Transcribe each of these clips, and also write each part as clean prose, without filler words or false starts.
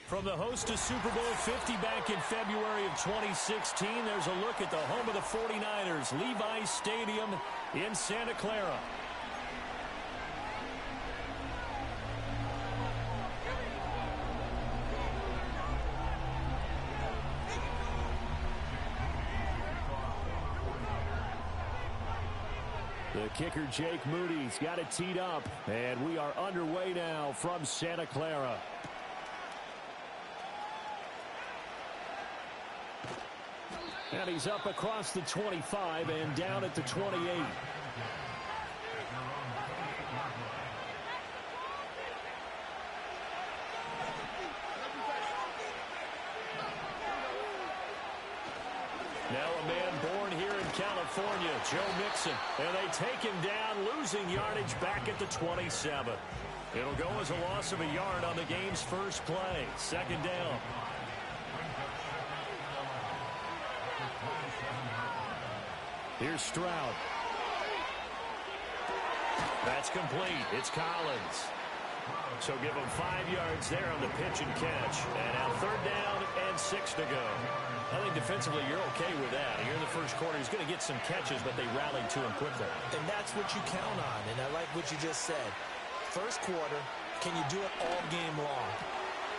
From the host to Super Bowl 50 back in February of 2016, there's a look at the home of the 49ers, Levi's Stadium in Santa Clara. The kicker, Jake Moody's got it teed up, and we are underway now from Santa Clara. And he's up across the 25 and down at the 28. Now a man born here in California, Joe Mixon. And they take him down, losing yardage back at the 27. It'll go as a loss of a yard on the game's first play. Second down. Here's Stroud. That's complete. It's Collins. So give him 5 yards there on the pitch and catch. And now third down and 6 to go. I think defensively you're okay with that. Here in the first quarter, he's going to get some catches, but they rallied to him quickly. And that's what you count on. And I like what you just said. First quarter, can you do it all game long?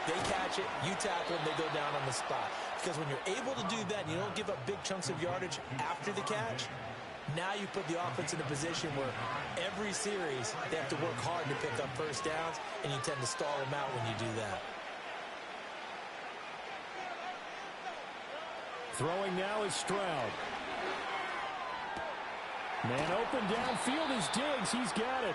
They catch it, you tackle them, they go down on the spot. Because when you're able to do that and you don't give up big chunks of yardage after the catch, now you put the offense in a position where every series they have to work hard to pick up first downs, and you tend to stall them out when you do that. Throwing now is Stroud. Man open downfield is Diggs. He's got it.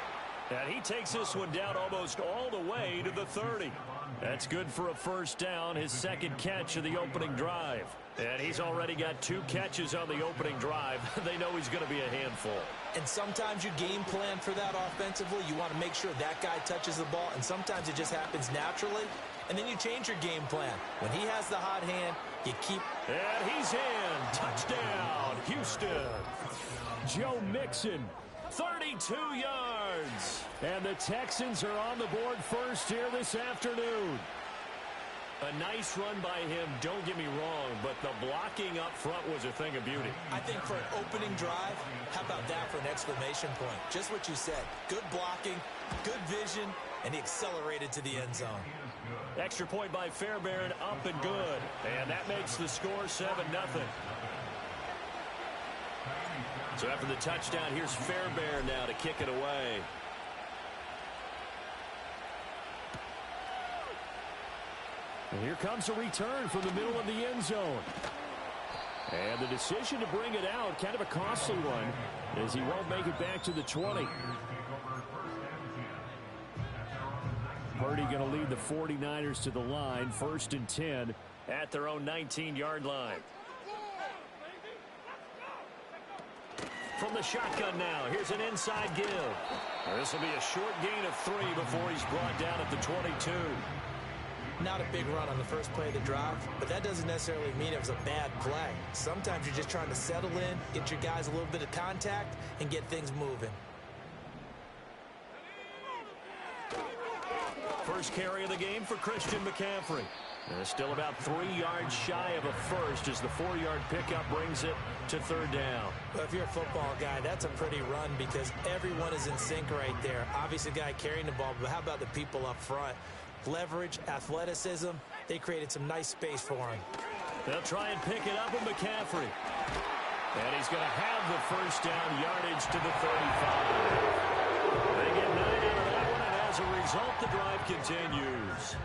And he takes this one down almost all the way to the 30. That's good for a first down, his second catch of the opening drive. And he's already got 2 catches on the opening drive. They know he's going to be a handful. And sometimes you game plan for that offensively. You want to make sure that guy touches the ball, and sometimes it just happens naturally. And then you change your game plan. When he has the hot hand, you keep... And he's in. Touchdown, Houston. Joe Mixon. 32 yards. And the Texans are on the board first here this afternoon. A nice run by him, don't get me wrong, but the blocking up front was a thing of beauty. I think for an opening drive, how about that for an exclamation point? Just what you said. Good blocking, good vision, and he accelerated to the end zone. Extra point by Fairbairn, up and good. And that makes the score 7-0. So after the touchdown, here's Fairbairn now to kick it away. And here comes a return from the middle of the end zone. And the decision to bring it out, kind of a costly one, as he won't make it back to the 20. Purdy going to lead the 49ers to the line, 1st and 10 at their own 19-yard line. From the shotgun now, here's an inside give. This will be a short gain of 3 before he's brought down at the 22. Not a big run on the first play of the drive, but that doesn't necessarily mean it was a bad play. Sometimes you're just trying to settle in, get your guys a little bit of contact, and get things moving. First carry of the game for Christian McCaffrey. Still about 3 yards shy of a first as the 4-yard pickup brings it to third down. Well, if you're a football guy, that's a pretty run because everyone is in sync right there. Obviously, the guy carrying the ball, but how about the people up front? Leverage, athleticism, they created some nice space for him. They'll try and pick it up with McCaffrey. And he's going to have the first down, yardage to the 35. They get 9 out of that one, and as a result, the drive continues.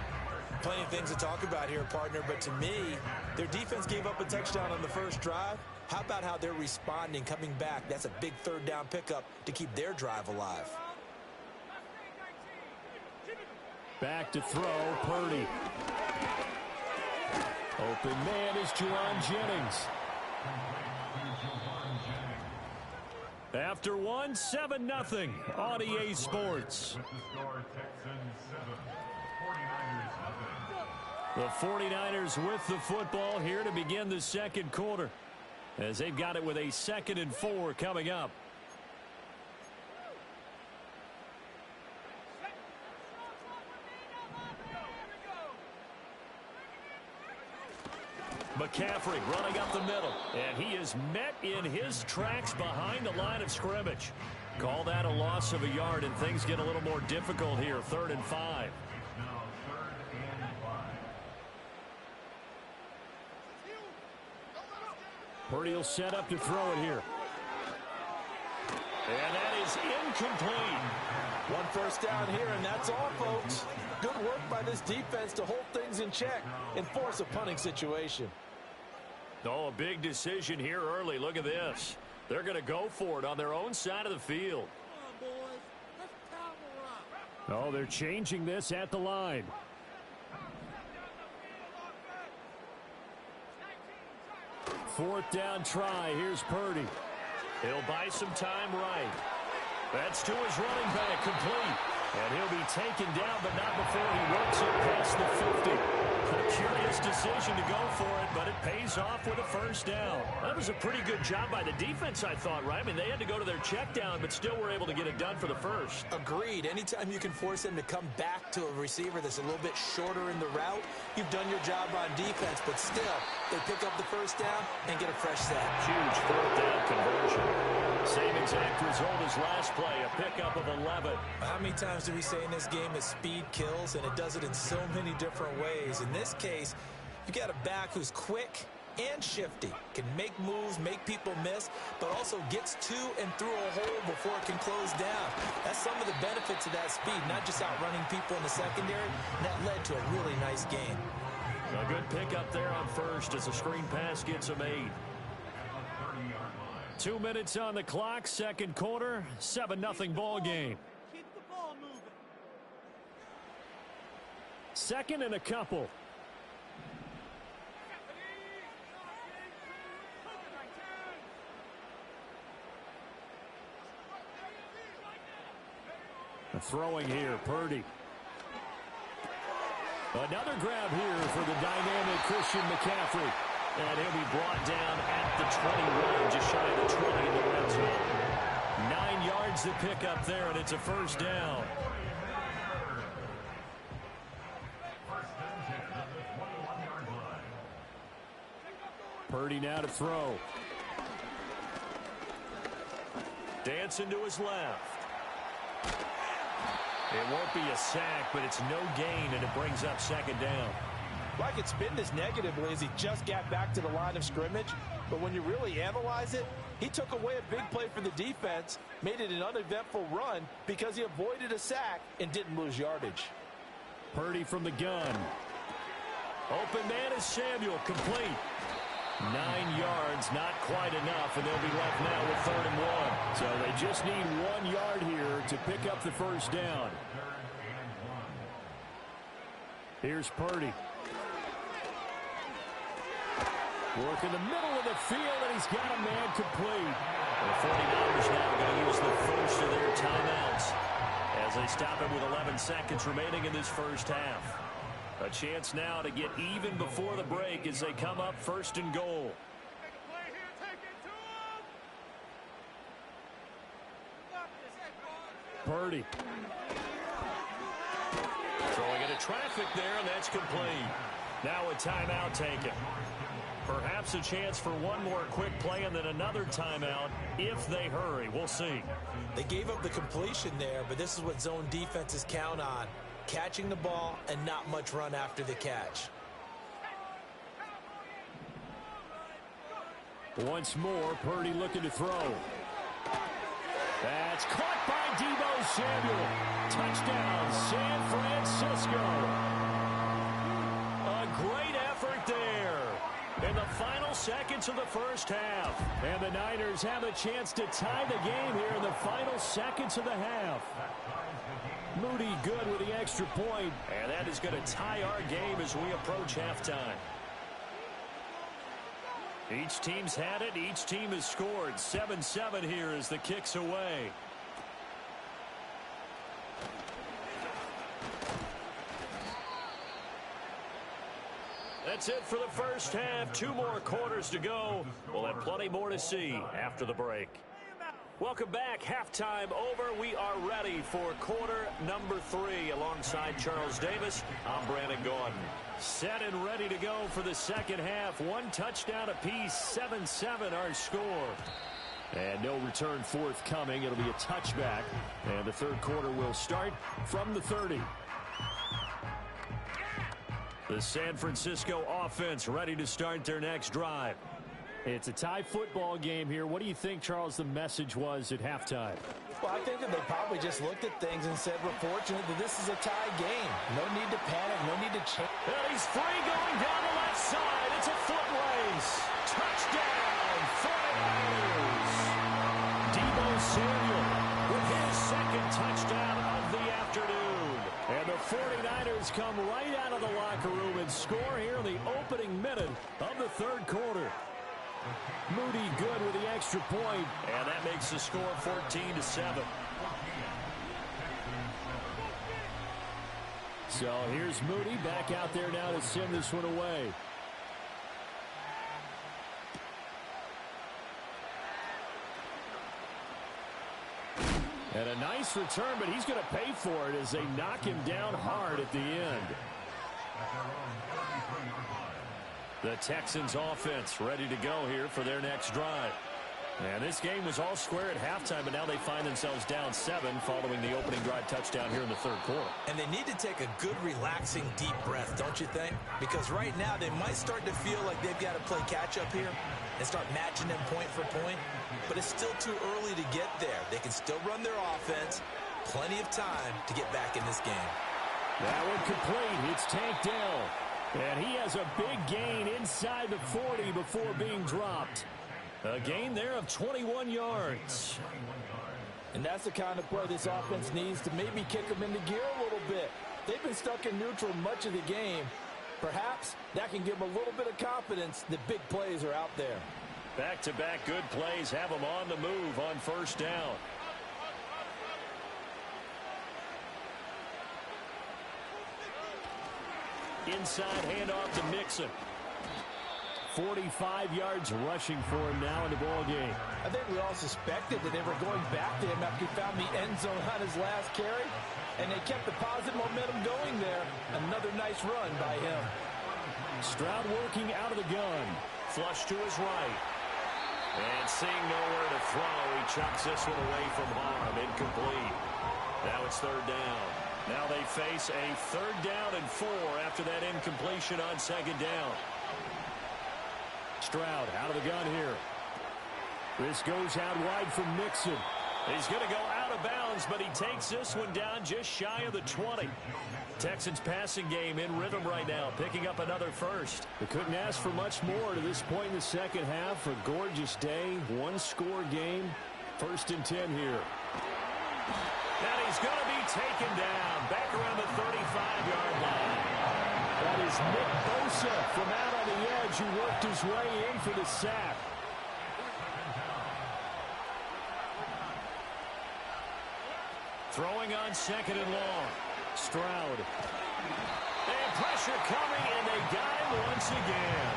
Plenty of things to talk about here, partner, but to me, their defense gave up a touchdown on the first drive. How about how they're responding, coming back? That's a big third down pickup to keep their drive alive. Back to throw, Purdy. Open man is Juwan Jennings. After 1, 7-0 on EA Sports. The 49ers with the football here to begin the second quarter, as they've got it with a 2nd and 4 coming up. McCaffrey running up the middle. And he is met in his tracks behind the line of scrimmage. Call that a loss of a yard, and things get a little more difficult here. 3rd and 5. Purdy will set up to throw it here. And that is incomplete. 1 first down here, and that's all, folks. Good work by this defense to hold things in check and force a punting situation. Oh, a big decision here early. Look at this. They're going to go for it on their own side of the field. Oh, they're changing this at the line. Fourth down try. Here's Purdy. He'll buy some time right. That's to his running back, complete. And he'll be taken down, but not before he works it past the 50. A curious decision to go for it, but it pays off with a first down. That was a pretty good job by the defense, I thought, right? I mean, they had to go to their check down, but still were able to get it done for the first. Agreed. Anytime you can force them to come back to a receiver that's a little bit shorter in the route, you've done your job on defense, but still, they pick up the first down and get a fresh set. Huge 4th down conversion. Same exact result as last play, a pickup of 11. How many times do we say in this game that speed kills, and it does it in so many different ways? In this case, you got a back who's quick and shifty, can make moves, make people miss, but also gets to and through a hole before it can close down. That's some of the benefits of that speed, not just outrunning people in the secondary. And that led to a really nice game. A good pickup there on first as the screen pass gets him 8. 2 minutes on the clock, second quarter, 7-0 ball game. Keep the ball moving. Second and a couple. Throwing here, Purdy. Another grab here for the dynamic Christian McCaffrey. And he'll be brought down at the 21, just shy of the 20 in the red zone. 9 yards to pick up there, and it's a first down. Purdy now to throw. Dancing to his left. It won't be a sack, but it's no gain, and it brings up second down. Like it's been this negatively as he just got back to the line of scrimmage, but when you really analyze it, he took away a big play for the defense, made it an uneventful run because he avoided a sack and didn't lose yardage. Purdy from the gun. Open man is Samuel, complete. 9 yards, not quite enough, and they'll be left now with 3rd and 1. So they just need 1 yard here to pick up the first down. Here's Purdy. Work in the middle of the field, and he's got a man complete. The 49ers now going to use the first of their timeouts as they stop him with 11 seconds remaining in this first half. A chance now to get even before the break as they come up 1st and goal. Purdy. Throwing into traffic there, and that's complete. Now a timeout taken. Perhaps a chance for one more quick play and then another timeout if they hurry. We'll see. They gave up the completion there, but this is what zone defenses count on. Catching the ball and not much run after the catch. Once more, Purdy looking to throw. That's caught by Deebo Samuel. Touchdown, San Francisco. A great effort there in the final seconds of the first half. And the Niners have a chance to tie the game here in the final seconds of the half. Moody good with the extra point, and that is going to tie our game as we approach halftime. Each team's had it. Each team has scored. 7-7 here as the kick's away. That's it for the first half. 2 more quarters to go. We'll have plenty more to see after the break. Welcome back. Halftime over. We are ready for quarter number 3. Alongside Charles Davis, I'm Brandon Gordon. Set and ready to go for the second half. One touchdown apiece, 7-7 our score. And no return forthcoming. It'll be a touchback. And the third quarter will start from the 30. The San Francisco offense ready to start their next drive. It's a tie football game here. What do you think, Charles, the message was at halftime? Well, I think that they probably just looked at things and said, we're fortunate that this is a tie game. No need to panic. No need to change. And he's free going down the left side. It's a foot race. Touchdown, 49ers. Deebo Samuel with his second touchdown of the afternoon. And the 49ers come right out of the locker room and score here in the opening minute of the third quarter. Moody good with the extra point, and that makes the score 14-7. So here's Moody back out there now to send this one away. And a nice return, but he's going to pay for it as they knock him down hard at the end. The Texans offense ready to go here for their next drive. And this game was all square at halftime, but now they find themselves down 7 following the opening drive touchdown here in the third quarter. And they need to take a good, relaxing, deep breath, don't you think? Because right now they might start to feel like they've got to play catch-up here and start matching them point for point. But it's still too early to get there. They can still run their offense. Plenty of time to get back in this game. That one complete. It's Tank Dell. And he has a big gain inside the 40 before being dropped. A gain there of 21 yards. And that's the kind of play this offense needs to maybe kick them into gear a little bit. They've been stuck in neutral much of the game. Perhaps that can give them a little bit of confidence that big plays are out there. Back-to-back good plays have them on the move on first down. Inside handoff to Mixon. 45 yards rushing for him now in the ball game. I think we all suspected that they were going back to him after he found the end zone on his last carry, and they kept the positive momentum going there. Another nice run by him. Stroud working out of the gun. Flush to his right. And seeing nowhere to throw, he chucks this one away from harm. Incomplete. Now it's third down. Now they face a third down and 4 after that incompletion on second down. Stroud out of the gun here. This goes out wide from Mixon. He's going to go out of bounds, but he takes this one down just shy of the 20. Texans passing game in rhythm right now, picking up another first. They couldn't ask for much more to this point in the second half. A gorgeous day, one-score game. 1st and 10 here. And he's going to be taken down back around the 35-yard line. That is Nick Bosa from out on the edge who worked his way in for the sack. Throwing on second and long. Stroud. And pressure coming, and they got him once again.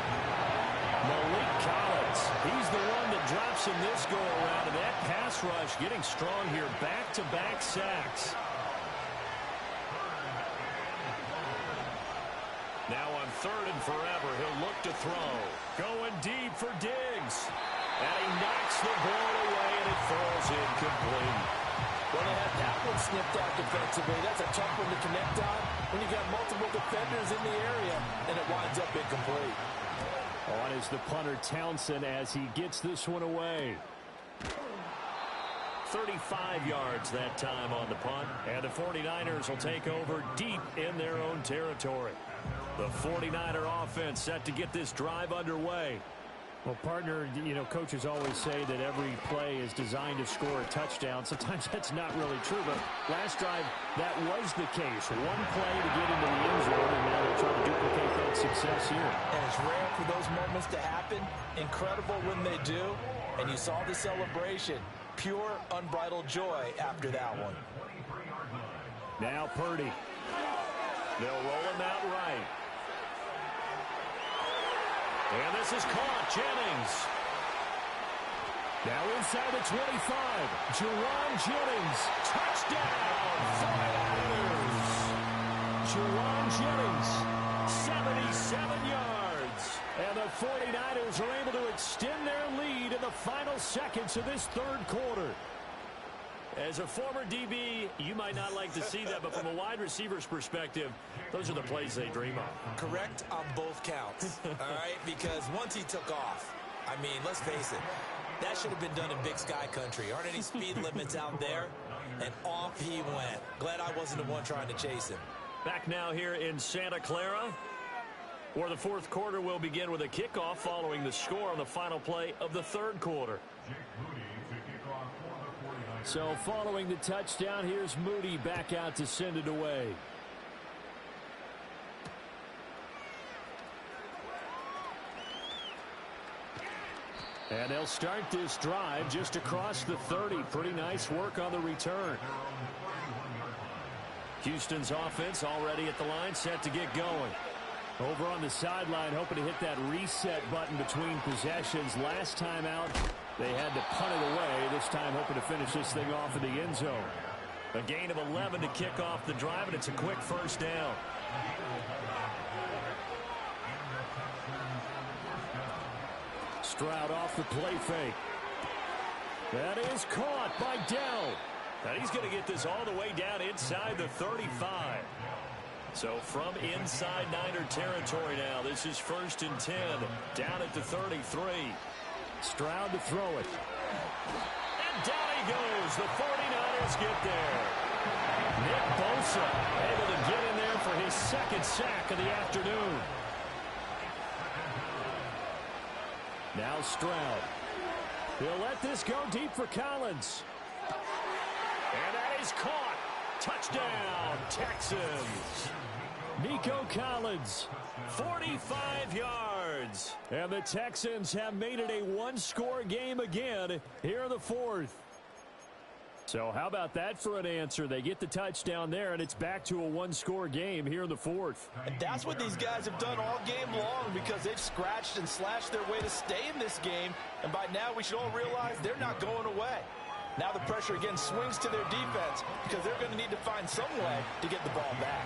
Malik Collins, he's the one that drops in this go-around, and that pass rush getting strong here. Back-to-back sacks. Now on third and forever, he'll look to throw. Going deep for Diggs. And he knocks the ball away, and it falls incomplete. Well, they had that one snipped out defensively. That's a tough one to connect on when you got multiple defenders in the area, and it winds up incomplete. On is the punter Townsend as he gets this one away. 35 yards that time on the punt, and the 49ers will take over deep in their own territory. The 49er offense set to get this drive underway. Well, partner, you know, coaches always say that every play is designed to score a touchdown. Sometimes that's not really true, but last drive, that was the case. One play to get into the end zone, and now they're trying to duplicate that success here. And it's rare for those moments to happen. Incredible when they do. And you saw the celebration. Pure, unbridled joy after that one. Now Purdy. They'll roll him out right. And this is caught. Jennings. Now inside the 25. Jerron Jennings. Touchdown, 49ers. Jerron Jennings, 77 the final seconds of this third quarter. As a former DB, you might not like to see that, but from a wide receiver's perspective, those are the plays they dream of. Correct on both counts, all right? Because once he took off, I mean, let's face it, that should have been done in Big Sky Country. Aren't any speed limits out there? And off he went. Glad I wasn't the one trying to chase him. Back now here in Santa Clara, where the fourth quarter will begin with a kickoff following the score on the final play of the third quarter. So following the touchdown, here's Moody back out to send it away. And they'll start this drive just across the 30. Pretty nice work on the return. Houston's offense already at the line, set to get going. Over on the sideline, hoping to hit that reset button between possessions. Last time out, they had to punt it away. This time, hoping to finish this thing off in the end zone. A gain of 11 to kick off the drive, and it's a quick first down. Stroud off the play fake. That is caught by Dell. And he's going to get this all the way down inside the 35. So from inside Niner territory now, this is 1st and 10, down at the 33. Stroud to throw it. And down he goes. The 49ers get there. Nick Bosa able to get in there for his second sack of the afternoon. Now Stroud. He'll let this go deep for Collins. And that is caught. Touchdown, Texans. Nico Collins. 45 yards. And the Texans have made it a one-score game again here in the fourth. So how about that for an answer? They get the touchdown there, and it's back to a one-score game here in the fourth. And that's what these guys have done all game long, because they've scratched and slashed their way to stay in this game. And by now, we should all realize they're not going away. Now the pressure again swings to their defense, because they're going to need to find some way to get the ball back.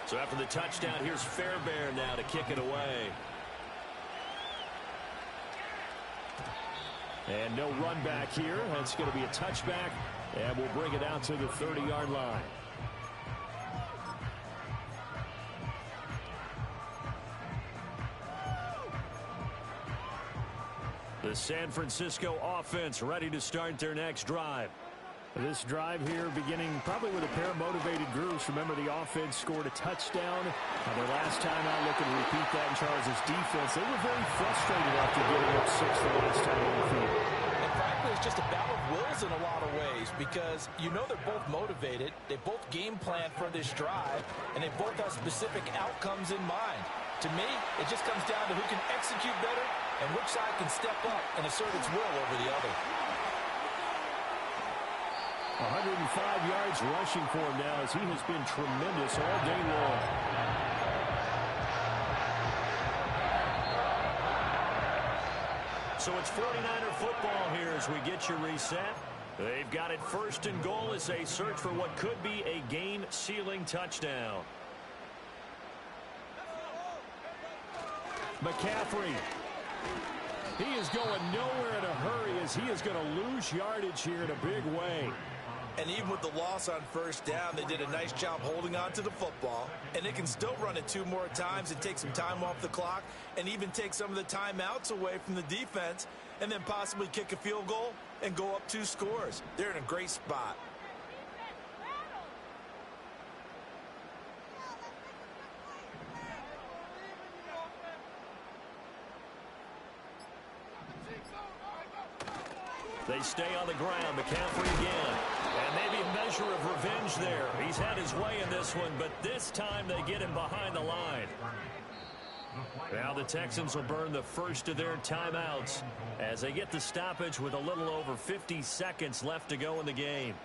So after the touchdown, here's Fairbairn now to kick it away. And no run back here. That's going to be a touchback, and we'll bring it out to the 30-yard line. The San Francisco offense ready to start their next drive. This drive here beginning probably with a pair of motivated groups. Remember, the offense scored a touchdown. Their last time out, looking to repeat that in Charles' defense. They were very frustrated after giving up 6 the last time on the field. And frankly, it's just a battle of wills in a lot of ways, because you know they're both motivated. They both game plan for this drive, and they both have specific outcomes in mind. To me, it just comes down to who can execute better and which side can step up and assert its will over the other. 105 yards rushing for him now, as he has been tremendous all day long. So it's 49er football here as we get your reset. They've got it 1st and goal as they search for what could be a game-sealing touchdown. McCaffrey. He is going nowhere in a hurry, as he is going to lose yardage here in a big way. And even with the loss on 1st down, they did a nice job holding on to the football. And they can still run it 2 more times and take some time off the clock, and even take some of the timeouts away from the defense, and then possibly kick a field goal and go up 2 scores. They're in a great spot. They stay on the ground. McCaffrey again. And maybe a measure of revenge there. He's had his way in this one, but this time they get him behind the line. Now the Texans will burn the first of their timeouts as they get the stoppage with a little over 50 seconds left to go in the game.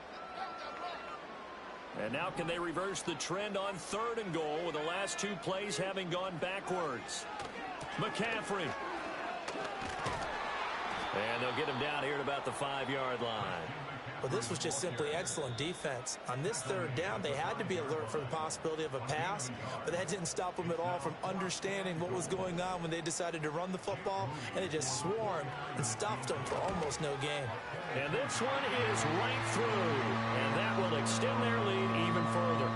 And now can they reverse the trend on 3rd and goal with the last 2 plays having gone backwards? McCaffrey. And they'll get him down here at about the 5-yard line. Well, this was just simply excellent defense. On this third down, they had to be alert for the possibility of a pass, but that didn't stop them at all from understanding what was going on when they decided to run the football, and they just swarmed and stuffed them for almost no gain. And this one is right through, and that will extend their lead even further.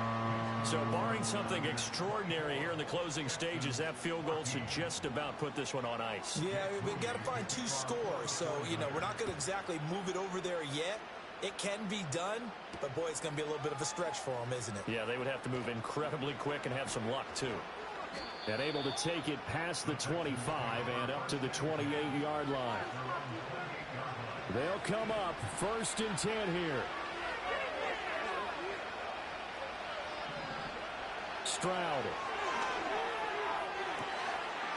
So barring something extraordinary here in the closing stages, that field goal should just about put this one on ice. Yeah, we've got to find 2 scores, so, we're not going to exactly move it over there yet. It can be done, but, boy, it's going to be a little bit of a stretch for them, isn't it? Yeah, they would have to move incredibly quick and have some luck, too. And able to take it past the 25 and up to the 28-yard line. They'll come up 1st and 10 here. Stroud.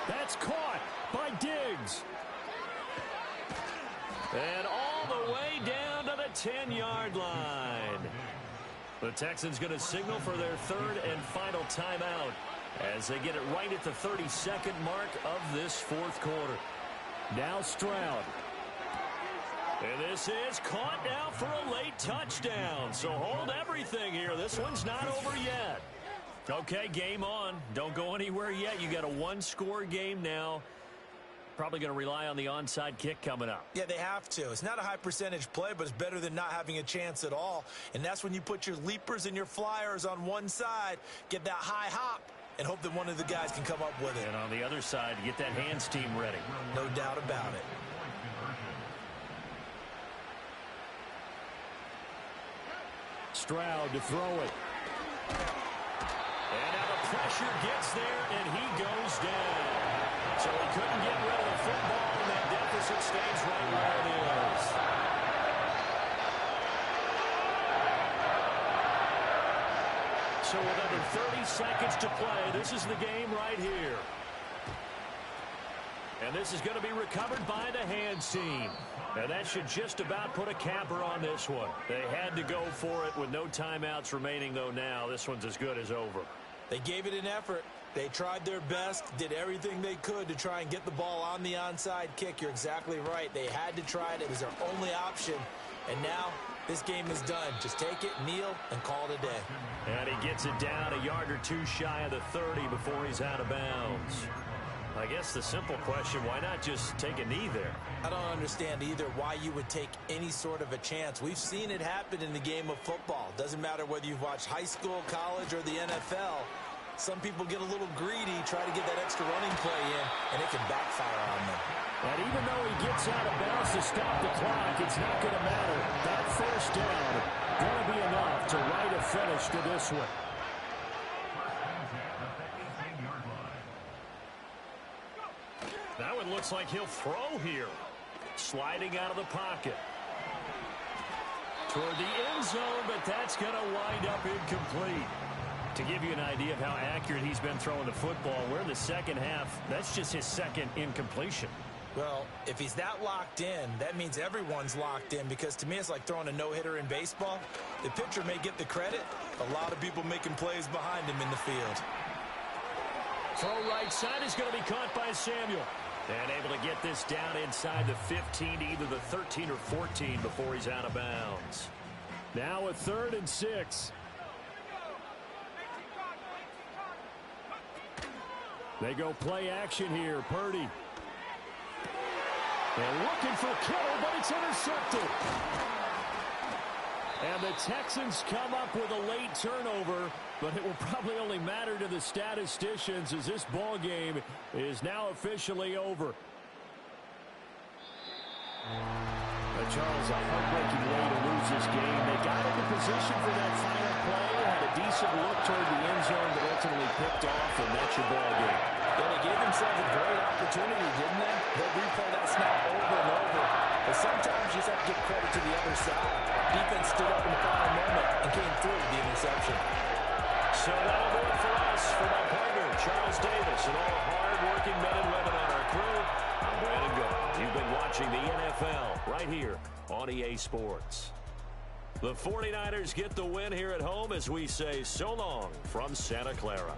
That's caught by Diggs. And all the way down to the 10-yard line. The Texans going to signal for their 3rd and final timeout as they get it right at the 32nd mark of this 4th quarter. Now Stroud. And this is caught now for a late touchdown. So hold everything here. This one's not over yet. Okay, game on. Don't go anywhere yet. You got a 1-score game now. Probably going to rely on the onside kick coming up. Yeah, they have to. It's not a high percentage play, but it's better than not having a chance at all. And that's when you put your leapers and your flyers on one side, get that high hop, and hope that one of the guys can come up with it. And on the other side, get that hands team ready. No doubt about it. Stroud to throw it. And now the pressure gets there, and he goes down. So he couldn't get rid of the football, and that deficit stays right where it is. So with under 30 seconds to play, this is the game right here. And this is going to be recovered by the hands team. And that should just about put a capper on this one. They had to go for it with no timeouts remaining, though now. This one's as good as over. They gave it an effort. They tried their best, did everything they could to try and get the ball on the onside kick. You're exactly right. They had to try it. It was their only option. And now this game is done. Just take it, kneel, and call it a day. And he gets it down a yard or 2 shy of the 30 before he's out of bounds. I guess the simple question, why not just take a knee there? I don't understand either why you would take any sort of a chance. We've seen it happen in the game of football. Doesn't matter whether you've watched high school, college, or the NFL. Some people get a little greedy, try to get that extra running play in, and it can backfire on them. And even though he gets out of bounds to stop the clock, it's not going to matter. That first down going to be enough to write a finish to this one. That one looks like he'll throw here. Sliding out of the pocket. Toward the end zone, but that's going to wind up incomplete. To give you an idea of how accurate he's been throwing the football, we're in the second half. That's just his second incompletion. Well, if he's that locked in, that means everyone's locked in, because to me it's like throwing a no-hitter in baseball. The pitcher may get the credit, a lot of people making plays behind him in the field. Throw right side is going to be caught by Samuel. And able to get this down inside the 15 to either the 13 or 14 before he's out of bounds. Now a 3rd and 6. They go play action here. Purdy. They're looking for Kittle, but it's intercepted. And the Texans come up with a late turnover, but it will probably only matter to the statisticians as this ball game is now officially over. Charles, a heartbreaking way to lose this game. They got into position for that final play, had a decent look toward the end zone, but ultimately picked off, and that's your ball game. Yeah, they gave themselves a great opportunity, didn't they? They'll replay that snap over and over. But sometimes you just have to give credit to the other side. Defense stood up in the final moment and came through with the interception. So that'll do it for us. For my partner, Charles Davis, and all the hard-working men and women on our crew, I'm Brandon Gold. You've been watching the NFL right here on EA Sports. The 49ers get the win here at home as we say so long from Santa Clara.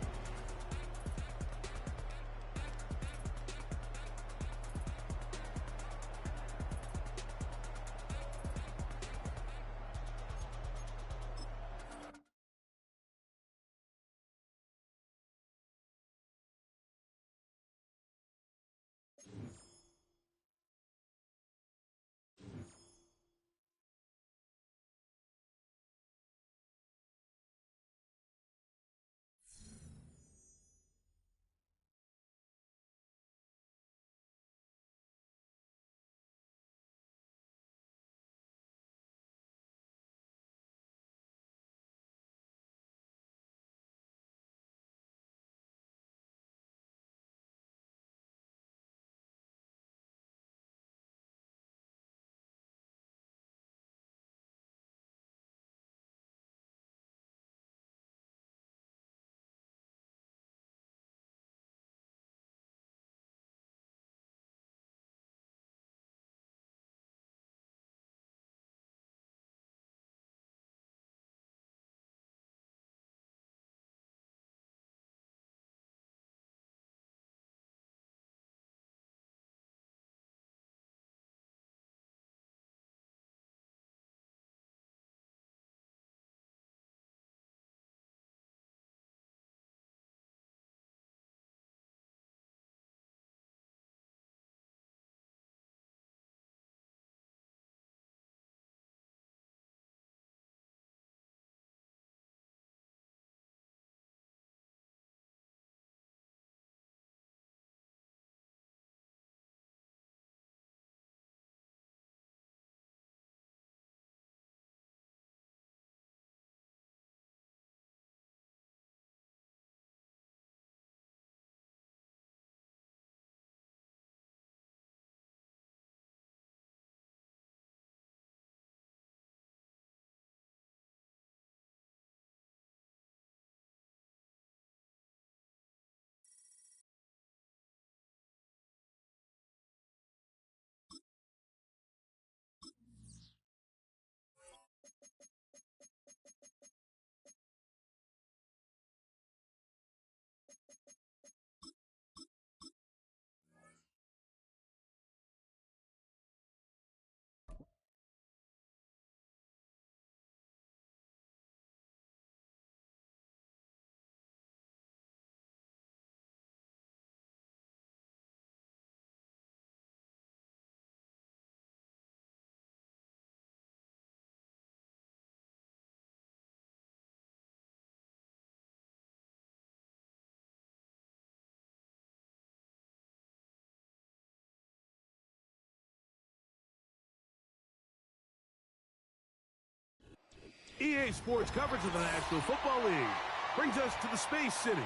EA Sports coverage of the National Football League brings us to the Space City,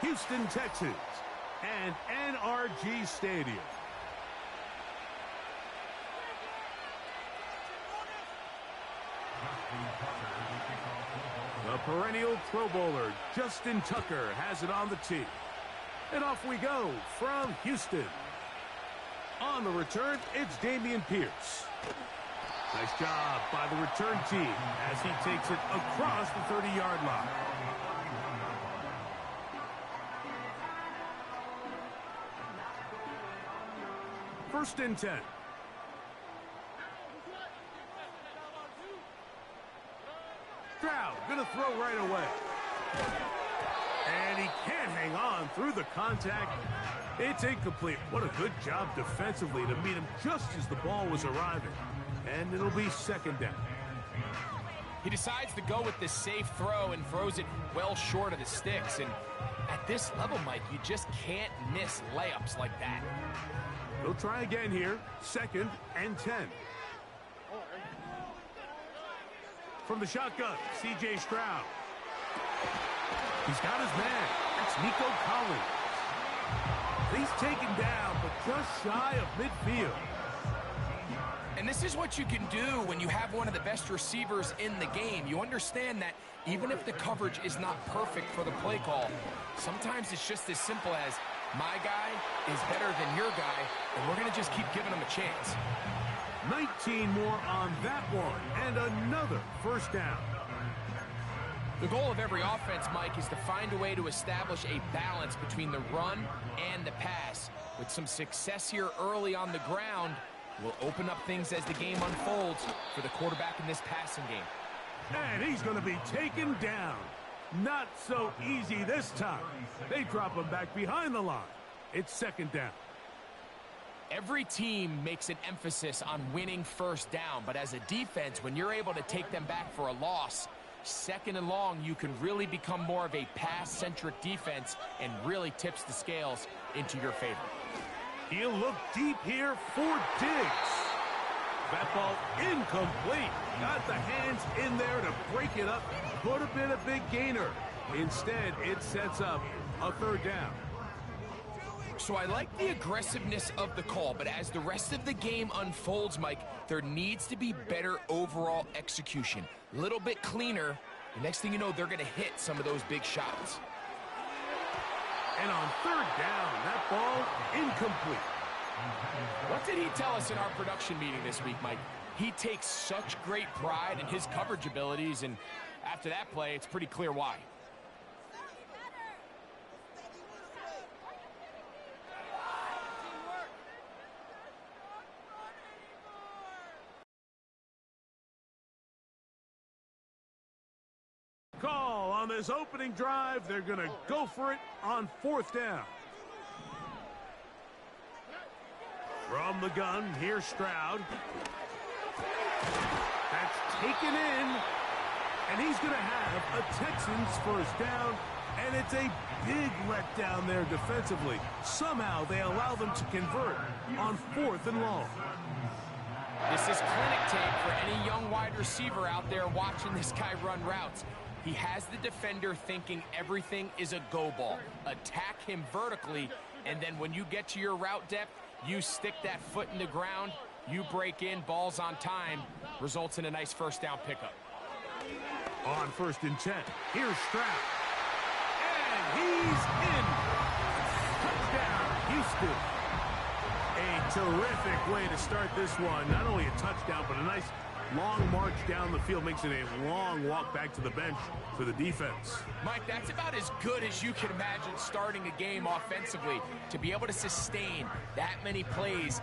Houston, Texas, and NRG Stadium. The perennial Pro Bowler, Justin Tucker, has it on the tee. And off we go from Houston. On the return, it's Dameon Pierce. Nice job by the return team as he takes it across the 30-yard line. First and 10. Stroud gonna throw right away. And he can't hang on through the contact. It's incomplete. What a good job defensively to meet him just as the ball was arriving. And it'll be second down. He decides to go with the safe throw and throws it well short of the sticks. And at this level, Mike, you just can't miss layups like that. He'll try again here. Second and 10. From the shotgun, C.J. Stroud. He's got his man. That's Nico Collins. He's taken down, but just shy of midfield. And this is what you can do when you have one of the best receivers in the game. You understand that even if the coverage is not perfect for the play call, sometimes it's just as simple as, my guy is better than your guy, and we're going to just keep giving him a chance. 19 more on that one, and another first down. The goal of every offense, Mike, is to find a way to establish a balance between the run and the pass. With some success here early on the ground, will open up things as the game unfolds for the quarterback in this passing game. And he's going to be taken down. Not so easy this time. They drop him back behind the line. It's second down. Every team makes an emphasis on winning first down, but as a defense, when you're able to take them back for a loss, second and long, you can really become more of a pass-centric defense and really tips the scales into your favor. He'll look deep here for Diggs. That ball incomplete. Got the hands in there to break it up. Could have been a big gainer. Instead, it sets up a third down. So I like the aggressiveness of the call, but as the rest of the game unfolds, Mike, there needs to be better overall execution. A little bit cleaner. The next thing you know, they're going to hit some of those big shots. And on third down, that ball incomplete. What did he tell us in our production meeting this week, Mike? He takes such great pride in his coverage abilities, and after that play, it's pretty clear why. Call on this opening drive. They're going to go for it on fourth down. From the gun, here's Stroud. That's taken in. And he's going to have a Texans first down. And it's a big letdown there defensively. Somehow they allow them to convert on fourth and long. This is clinic tape for any young wide receiver out there watching this guy run routes. He has the defender thinking everything is a go ball. Attack him vertically, and then when you get to your route depth, you stick that foot in the ground, you break in, ball's on time, results in a nice first down pickup. On first and 10, here's Stroud. And he's in. Touchdown, Houston. A terrific way to start this one. Not only a touchdown, but a nice long march down the field. Makes it a long walk back to the bench for the defense. Mike, that's about as good as you can imagine starting a game offensively. To be able to sustain that many plays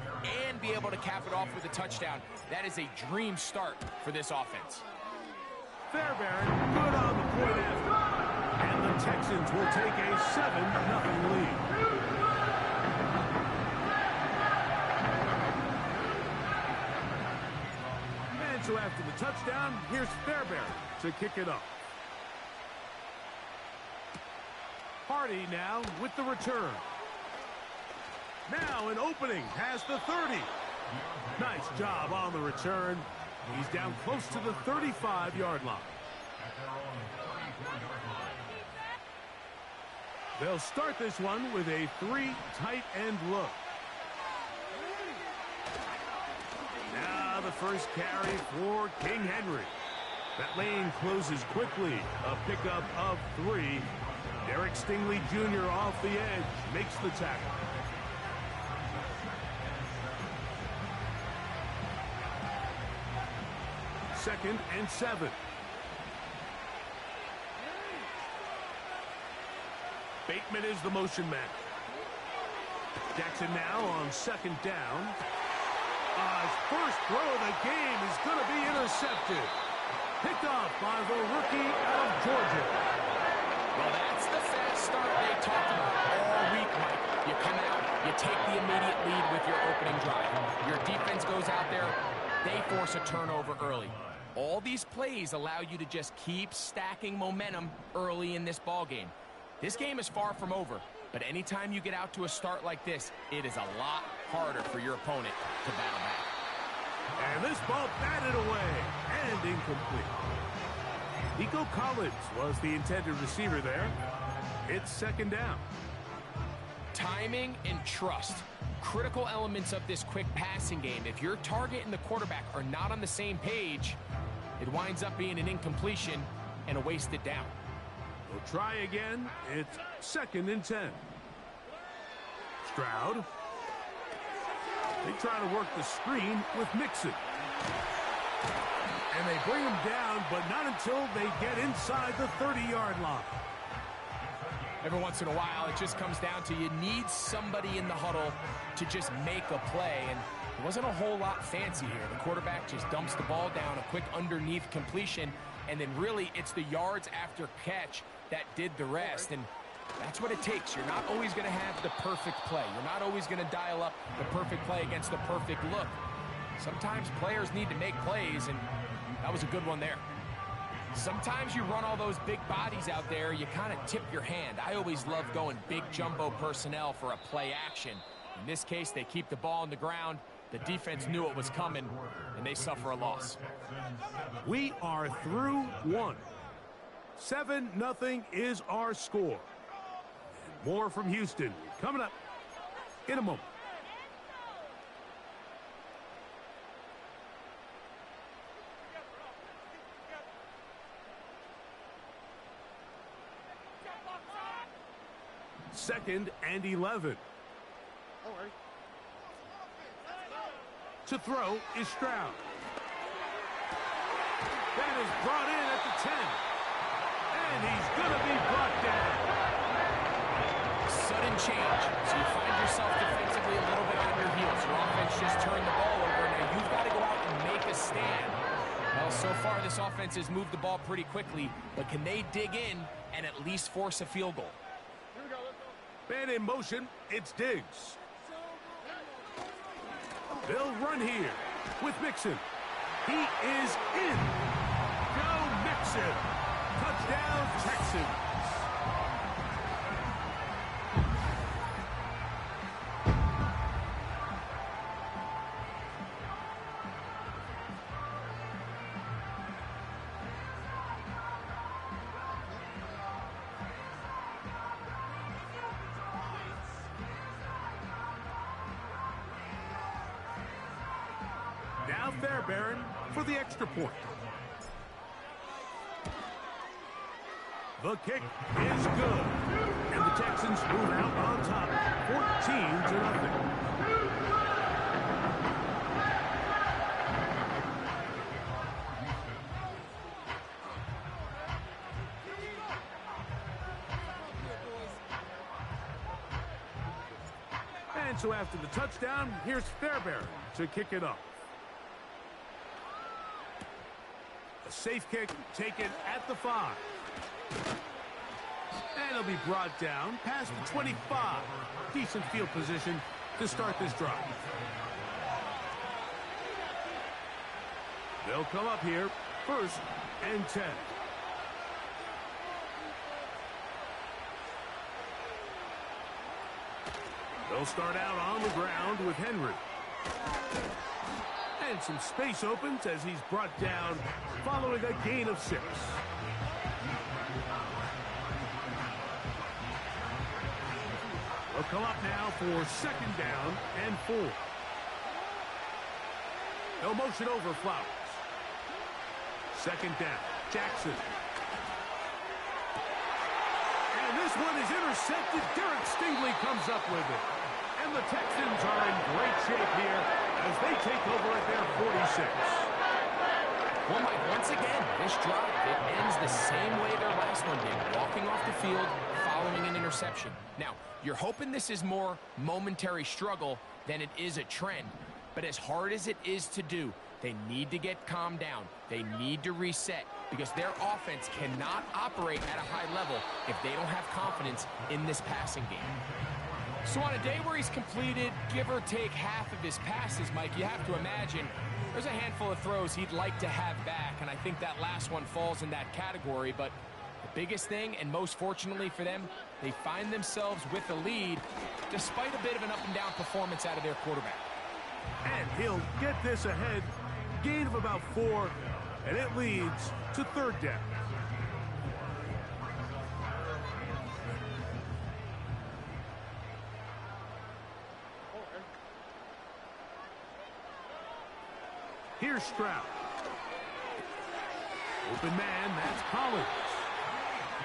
and be able to cap it off with a touchdown, that is a dream start for this offense. Fairbairn, good on the point after. And the Texans will take a 7-0 lead. And so after the touchdown, here's Fairbairn to kick it off. Hardy now with the return. Now an opening has the 30. Nice job on the return. He's down close to the 35-yard line. They'll start this one with a 3 tight end look. Now the first carry for King Henry. That lane closes quickly. A pickup of 3. Derek Stingley Jr. off the edge makes the tackle. Second and 7. Bateman is the motion man. Jackson now on second down. His first throw of the game is going to be intercepted. Picked off by the rookie out of Georgia. Well, that's the fast start they talked about all week, Mike. You come out, you take the immediate lead with your opening drive. Your defense goes out there, they force a turnover early. All these plays allow you to just keep stacking momentum early in this ball game. This game is far from over, but anytime you get out to a start like this, it is a lot harder for your opponent to battle back. And this ball batted away and incomplete. Nico Collins was the intended receiver there. It's second down. Timing and trust, critical elements of this quick passing game. If your target and the quarterback are not on the same page, it winds up being an incompletion and a wasted down. We'll try again. It's second and 10. Stroud. They try to work the screen with Mixon. And they bring him down, but not until they get inside the 30-yard line. Every once in a while, it just comes down to you need somebody in the huddle to just make a play. And it wasn't a whole lot fancy here. The quarterback just dumps the ball down, a quick underneath completion, and then really it's the yards after catch that did the rest. And that's what it takes. You're not always going to have the perfect play. You're not always going to dial up the perfect play against the perfect look. Sometimes players need to make plays, and that was a good one there. Sometimes you run all those big bodies out there, you kind of tip your hand. I always love going big jumbo personnel for a play action. In this case, they keep the ball on the ground. The defense knew it was coming, and they suffer a loss. We are through one. 7-0 is our score. And more from Houston coming up in a moment. Second and 11. To throw is Stroud. That is brought in at the 10. And he's going to be brought down. Sudden change. So you find yourself defensively a little bit on your heels. Your offense just turned the ball over. Now you've got to go out and make a stand. Well, so far this offense has moved the ball pretty quickly. But can they dig in and at least force a field goal? Man in motion, it's Diggs. They'll run here with Mixon. He is in. Joe Mixon. Touchdown, Texans. Now Fairbairn for the extra point. The kick is good. And the Texans move out on top, 14-0. And so after the touchdown, here's Fairbairn to kick it off. A safe kick taken at the 5. And it'll be brought down past the 25. Decent field position to start this drive. They'll come up here, 1st and 10. They'll start out on the ground with Henry. And some space opens as he's brought down following a gain of 6. They'll come up now for 2nd down and 4. No motion over Flowers. 2nd down, Jackson. And this one is intercepted. Derek Stingley comes up with it. And the Texans are in great shape here as they take over at their 46. Well, Mike, once again, this drive, it ends the same way their last one did, walking off the field following an interception. Now, you're hoping this is more momentary struggle than it is a trend. But as hard as it is to do, they need to get calmed down. They need to reset because their offense cannot operate at a high level if they don't have confidence in this passing game. So on a day where he's completed, give or take half of his passes, Mike, you have to imagine there's a handful of throws he'd like to have back, and I think that last one falls in that category. But the biggest thing, and most fortunately for them, they find themselves with a lead despite a bit of an up-and-down performance out of their quarterback. And he'll get this ahead. Gain of about 4, and it leads to 3rd down. Here's Stroud. Open man, that's Collins.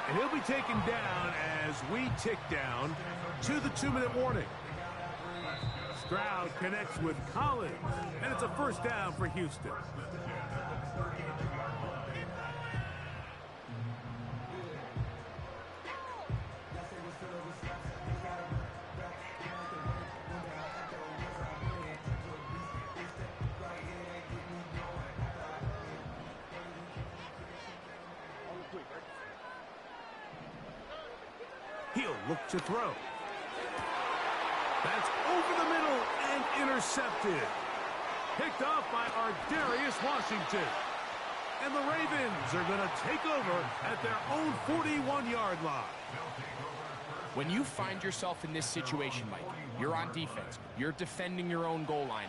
And he'll be taken down as we tick down to the 2-minute warning. Stroud connects with Collins, and it's a 1st down for Houston. He'll look to throw. That's over the middle and intercepted. Picked off by Darius Washington. And the Ravens are going to take over at their own 41-yard line. When you find yourself in this situation, Mike, you're on defense, you're defending your own goal line,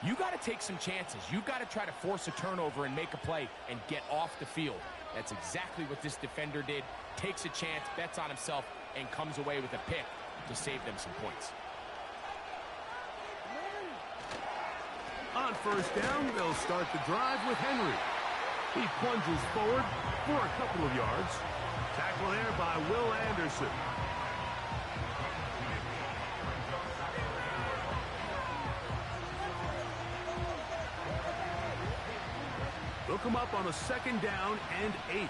you got to take some chances. You got to try to force a turnover and make a play and get off the field. That's exactly what this defender did. Takes a chance, bets on himself, and comes away with a pick to save them some points. On 1st down, they'll start the drive with Henry. He plunges forward for a couple of yards. Tackle there by Will Anderson. They'll come up on a 2nd down and 8.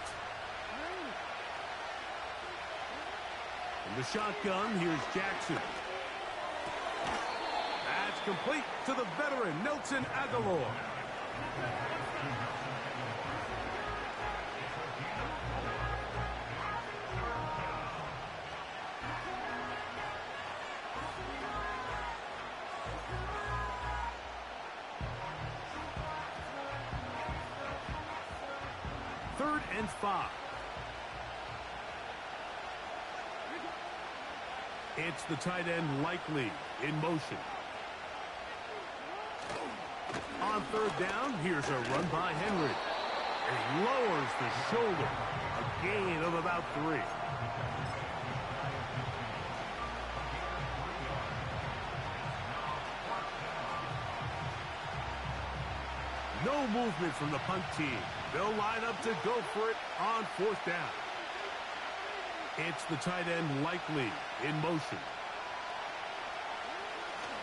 From the shotgun, here's Jackson. That's complete to the veteran, Nelson Aguilar. Third and 5. It's the tight end Likely in motion. On 3rd down, here's a run by Henry. He lowers the shoulder. A gain of about 3. No movement from the punt team. They'll line up to go for it on 4th down. It's the tight end Likely in motion.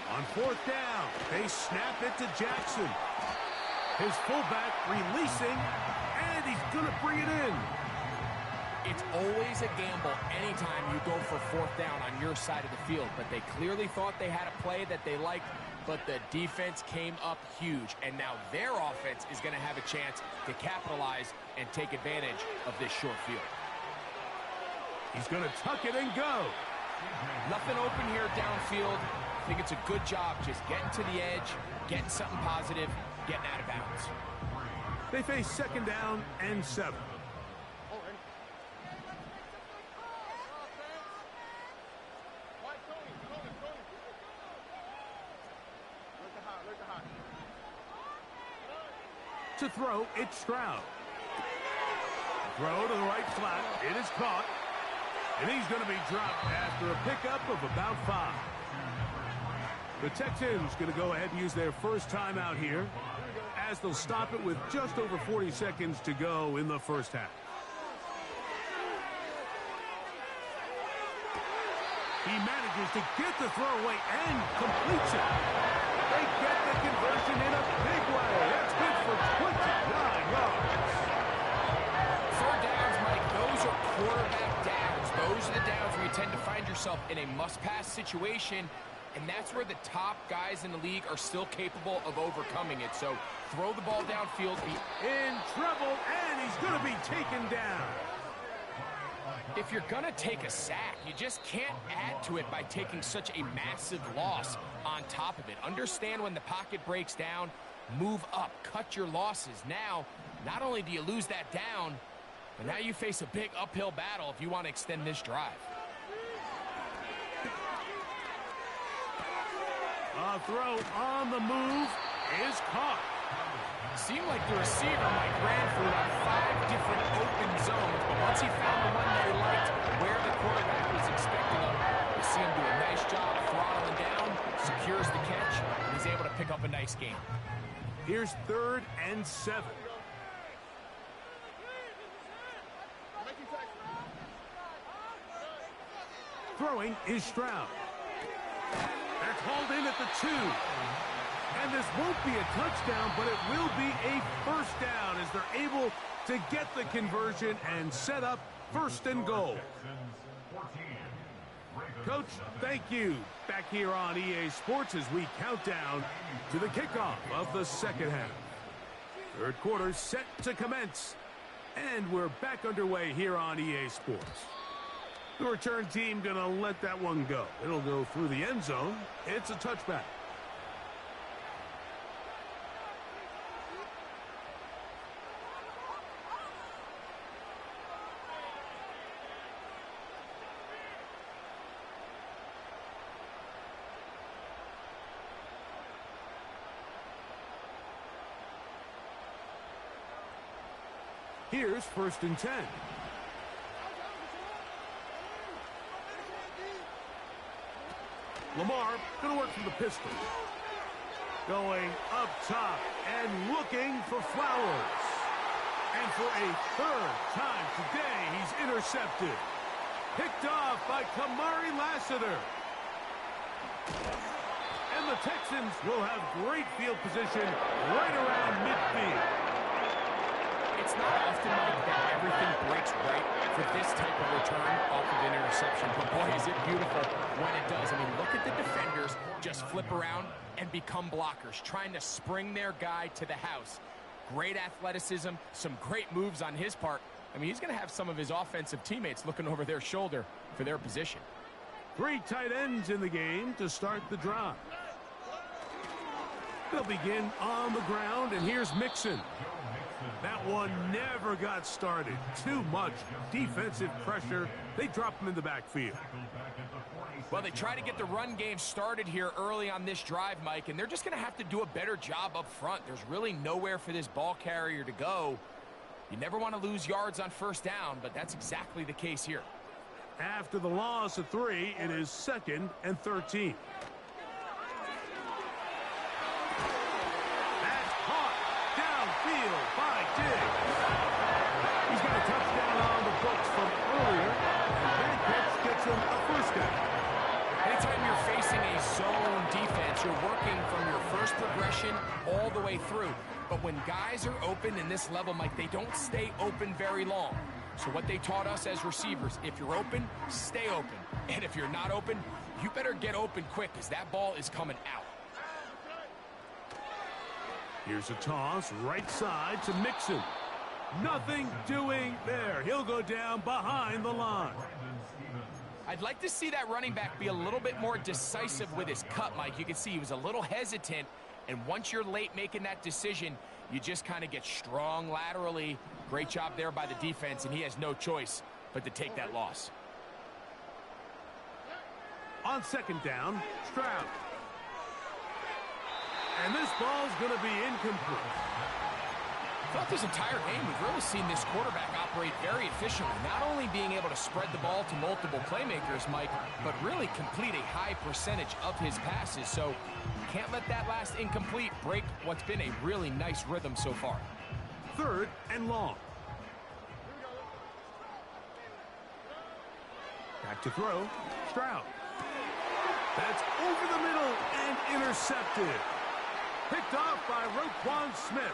On 4th down, they snap it to Jackson. His fullback releasing, and he's going to bring it in. It's always a gamble anytime you go for 4th down on your side of the field, but they clearly thought they had a play that they liked, but the defense came up huge, and now their offense is going to have a chance to capitalize and take advantage of this short field. He's going to tuck it and go. Nothing open here downfield. I think it's a good job just getting to the edge, getting something positive, getting out of bounds. They face 2nd down and 7. To throw, it's Stroud. Throw to the right flat. It is caught. And he's going to be dropped after a pickup of about 5. The Texans going to go ahead and use their first timeout here, as they'll stop it with just over 40 seconds to go in the first half. He manages to get the throw away and completes it. They get the conversion in a big way. That's good for 29 yards. Third downs, Mike, those are quarterback downs. Those are the downs where you tend to find yourself in a must-pass situation, and that's where the top guys in the league are still capable of overcoming it. So throw the ball downfield. In trouble, and he's going to be taken down. If you're going to take a sack, you just can't add to it by taking such a massive loss on top of it. Understand when the pocket breaks down, move up, cut your losses. Now, not only do you lose that down, but now you face a big uphill battle if you want to extend this drive. A throw on the move is caught. Seemed like the receiver, Mike, ran through about 5 different open zones, but once he found the one that he liked, where the quarterback was expecting him, you see him do a nice job throttling down, secures the catch, and he's able to pick up a nice gain. Here's 3rd and 7. Throwing is Stroud. That's hauled in at the 2. And this won't be a touchdown, but it will be a first down as they're able to get the conversion and set up 1st and goal. Coach, thank you. Back here on EA Sports as we count down to the kickoff of the second half. 3rd quarter set to commence. And we're back underway here on EA Sports. The return team going to let that one go. It'll go through the end zone. It's a touchback. Here's 1st and 10. Lamar going to work from the pistol. Going up top and looking for Flowers. And for a 3rd time today, he's intercepted. Picked off by Kamari Lassiter. And the Texans will have great field position right around midfield. It's not often, Mike, that everything breaks right for this type of return off of an interception. But boy, is it beautiful when it does. I mean, look at the defenders just flip around and become blockers, trying to spring their guy to the house. Great athleticism, some great moves on his part. I mean, he's going to have some of his offensive teammates looking over their shoulder for their position. 3 tight ends in the game to start the drive. They'll begin on the ground, and here's Mixon. That one never got started. Too much defensive pressure. They drop him in the backfield. Well, they try to get the run game started here early on this drive, Mike, and they're just going to have to do a better job up front. There's really nowhere for this ball carrier to go. You never want to lose yards on 1st down, but that's exactly the case here. After the loss of 3, it is 2nd and 13. That's caught downfield by Diggs. He's got a touchdown on the books from earlier, and that catch gets him a 1st down. Anytime you're facing a zone defense, you're working from your first progression all the way through. But when guys are open in this level, Mike, they don't stay open very long. So what they taught us as receivers, if you're open, stay open. And if you're not open, you better get open quick because that ball is coming out. Here's a toss right side to Mixon. Nothing doing there. He'll go down behind the line. I'd like to see that running back be a little bit more decisive with his cut, Mike. You can see he was a little hesitant, and once you're late making that decision, you just kind of get strong laterally. Great job there by the defense, and he has no choice but to take that loss. On 2nd down, Stroud. And this ball's going to be incomplete. Throughout this entire game, we've really seen this quarterback operate very efficiently, not only being able to spread the ball to multiple playmakers, Mike, but really complete a high percentage of his passes. So can't let that last incomplete break what's been a really nice rhythm so far. 3rd and long. Back to throw. Stroud. That's over the middle and intercepted. Picked off by Roquan Smith.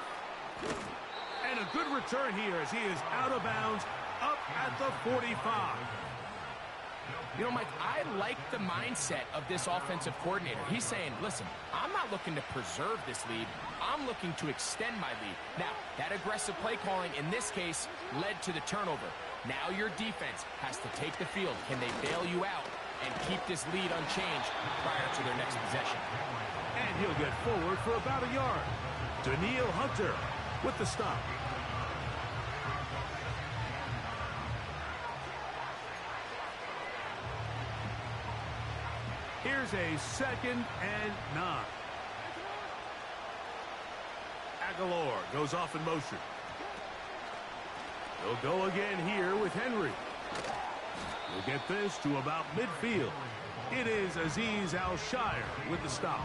And a good return here as he is out of bounds up at the 45. You know, Mike, I like the mindset of this offensive coordinator. He's saying, listen, I'm not looking to preserve this lead. I'm looking to extend my lead. Now, that aggressive play calling in this case led to the turnover. Now your defense has to take the field. Can they bail you out and keep this lead unchanged prior to their next possession? And he'll get forward for about a yard. Daniil Hunter with the stop. Here's a 2nd and 9. Aguilar goes off in motion. He'll go again here with Henry. We'll get this to about midfield. It is Azeez Al-Shire with the stop.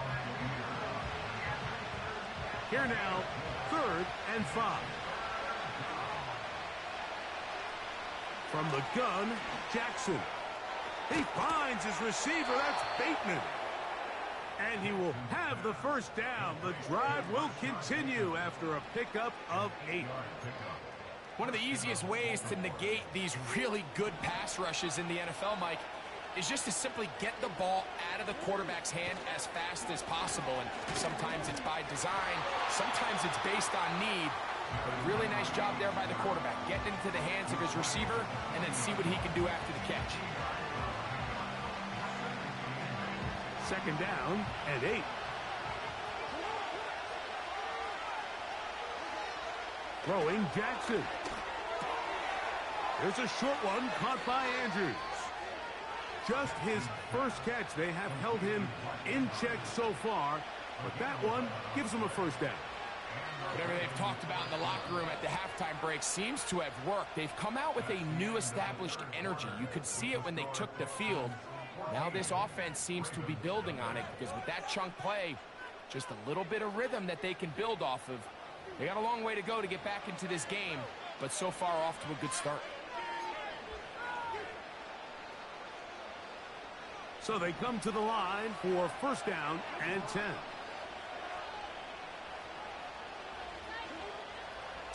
Here now, 3rd and 5. From the gun, Jackson. He finds his receiver. That's Bateman. And he will have the first down. The drive will continue after a pickup of 8. One of the easiest ways to negate these really good pass rushes in the NFL, Mike, is just to simply get the ball out of the quarterback's hand as fast as possible. And sometimes it's by design, sometimes it's based on need. But a really nice job there by the quarterback, getting into the hands of his receiver and then see what he can do after the catch. 2nd down and 8. Throwing Jackson. There's a short one caught by Andrews. Just his first catch. They have held him in check so far, but that one gives him a first down. Whatever they've talked about in the locker room at the halftime break seems to have worked. They've come out with a new established energy. You could see it when they took the field. Now this offense seems to be building on it because with that chunk play, just a little bit of rhythm that they can build off of. They got a long way to go to get back into this game, but so far off to a good start. So they come to the line for 1st down and 10.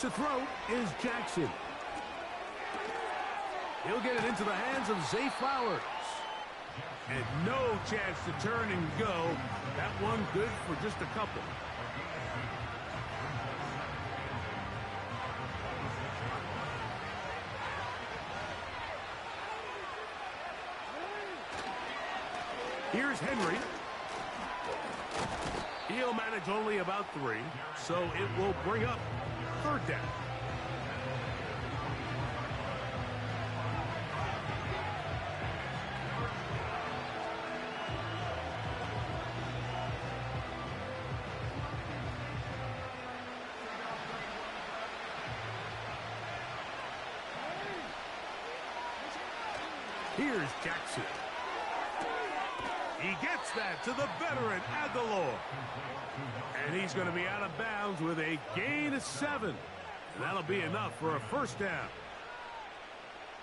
To throw is Jackson. He'll get it into the hands of Zay Flowers. And no chance to turn and go. That one good for just a couple. Here's Henry. He'll manage only about 3, so it will bring up 3rd down. Here's Jackson. He gets that to the veteran Aguilar. And he's going to be out of bounds with a gain of 7. And that'll be enough for a 1st down.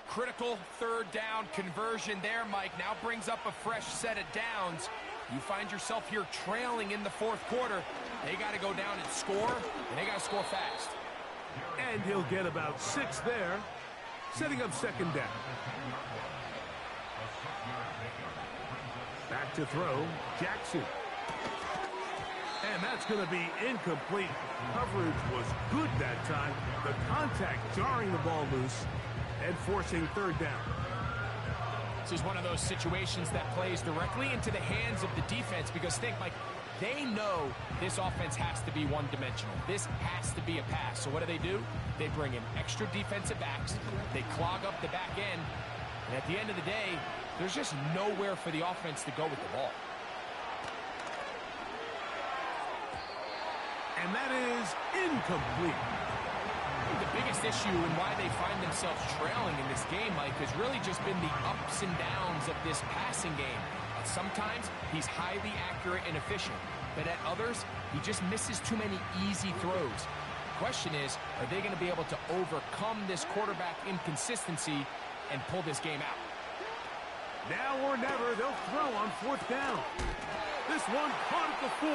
Critical 3rd down conversion there, Mike. Now brings up a fresh set of downs. You find yourself here trailing in the 4th quarter. They got to go down and score, and they got to score fast. And he'll get about 6 there, setting up 2nd down. Back to throw, Jackson. And that's going to be incomplete. Coverage was good that time. The contact jarring the ball loose and forcing 3rd down. This is one of those situations that plays directly into the hands of the defense because think, Mike, they know this offense has to be one-dimensional. This has to be a pass. So what do? They bring in extra defensive backs. They clog up the back end. And at the end of the day, there's just nowhere for the offense to go with the ball. And that is incomplete. biggest issue and why they find themselves trailing in this game, Mike, has really just been the ups and downs of this passing game. Sometimes he's highly accurate and efficient, but at others, he just misses too many easy throws. The question is, are they going to be able to overcome this quarterback inconsistency and pull this game out? Now or never, they'll throw on 4th down. This one caught at the 4.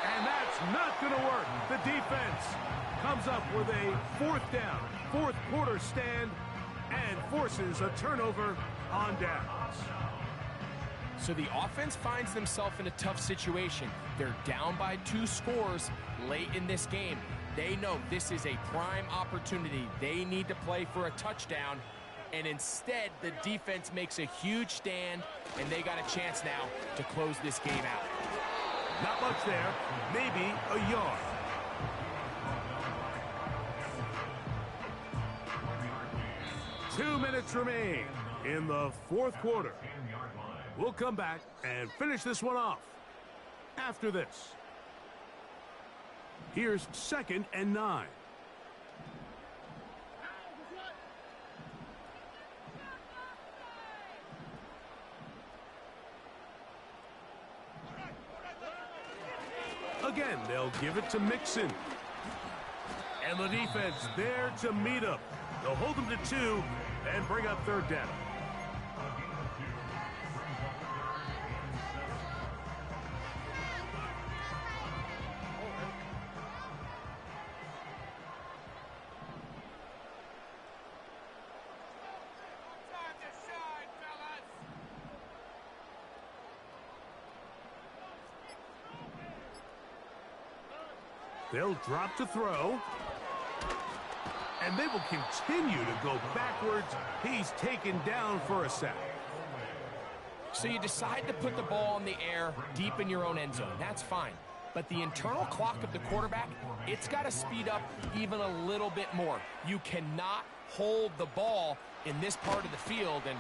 And that's not going to work. The defense comes up with a 4th down, 4th quarter stand, and forces a turnover on downs. So the offense finds themselves in a tough situation. They're down by 2 scores late in this game. They know this is a prime opportunity. They need to play for a touchdown. And instead, the defense makes a huge stand, and they got a chance now to close this game out. Not much there. Maybe a yard. Two minutes remain in the 4th quarter. We'll come back and finish this one off after this. Here's 2nd and 9. Again, they'll give it to Mixon. And the defense there to meet up. They'll hold them to 2 and bring up 3rd down. They'll drop to throw. And they will continue to go backwards. He's taken down for a sack. So you decide to put the ball in the air deep in your own end zone. That's fine. But the internal clock of the quarterback, it's got to speed up even a little bit more. You cannot hold the ball in this part of the field. And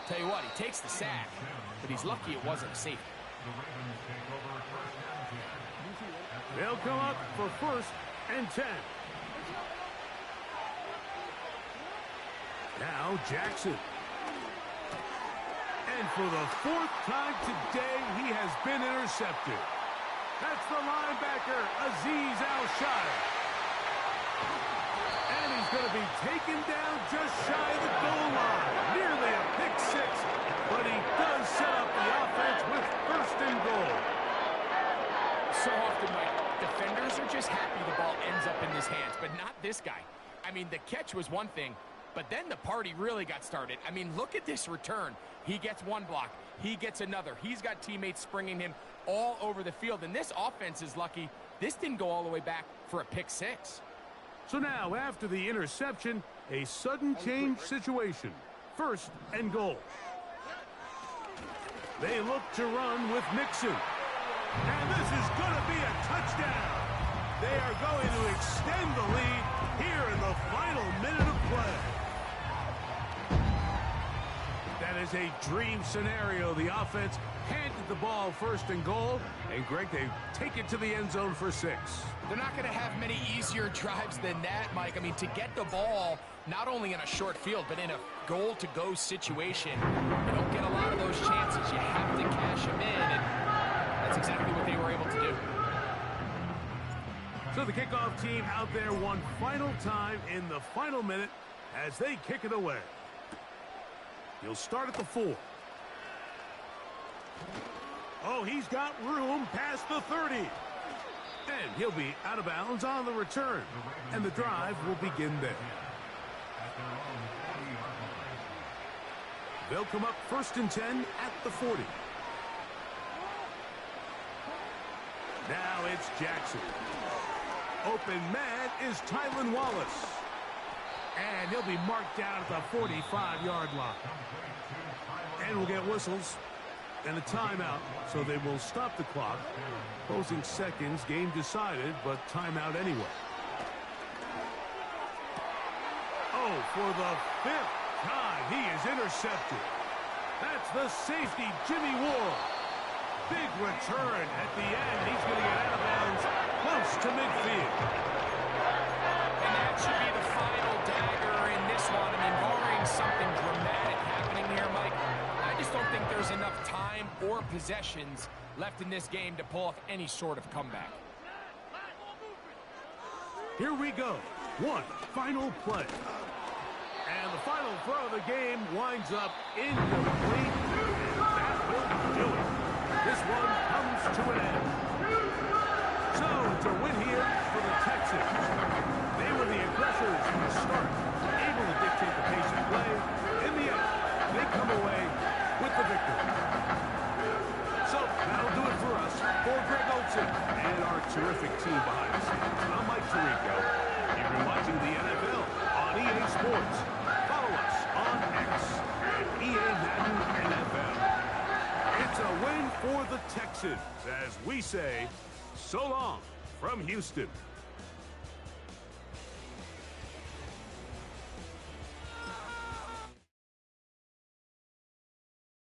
tell you what, he takes the sack, but he's lucky it wasn't a safety. They'll come up for 1st and 10. Now Jackson. And for the 4th time today, he has been intercepted. That's the linebacker, Azeez Al-Shire. And he's going to be taken down just shy of the goal line. Nearly a pick 6, but he does set up the offense with 1st and goal. So often, Mike, defenders are just happy the ball ends up in his hands, but not this guy. I mean, the catch was one thing, but then the party really got started. I mean, look at this return. He gets one block. He gets another. He's got teammates springing him all over the field, and this offense is lucky this didn't go all the way back for a pick 6. So now, after the interception, a sudden change situation. 1st and goal. They look to run with Mixon. And this is going to be a touchdown. They are going to extend the lead here in the final minute of play. That is a dream scenario. The offense handed the ball 1st and goal. And, Greg, they take it to the end zone for 6. They're not going to have many easier drives than that, Mike. I mean, to get the ball not only in a short field, but in a goal-to-go situation, you don't get a lot of those chances. You have to cash them in, and that's exactly what they were able to do. So the kickoff team out there one final time in the final minute as they kick it away. He'll start at the 4. Oh, he's got room past the 30. And he'll be out of bounds on the return. And the drive will begin there. They'll come up 1st and 10 at the 40. Now it's Jackson. Open man is Tylan Wallace. And he'll be marked down at the 45-yard line. And we'll get whistles and a timeout, so they will stop the clock. Closing seconds, game decided, but timeout anyway. Oh, for the 5th time, he is intercepted. That's the safety, Jimmy Ward. Big return at the end. He's going to get out of bounds close to midfield. And should be the final dagger in this one. I mean, barring something dramatic happening here, Mike, I just don't think there's enough time or possessions left in this game to pull off any sort of comeback. Here we go. One final play. And the final throw of the game winds up incomplete. And that will do it. This one comes to an end. So it's a win here for the Texans. They were the aggressors from the start, able to dictate the pace of play. In the end, they come away with the victory. So that'll do it for us. For Greg Olsen and our terrific team behind the scenes, I'm Mike Tirico. You've been watching the NFL on EA Sports. Follow us on X at EA Madden NFL. It's a win for the Texans as we say so long from Houston.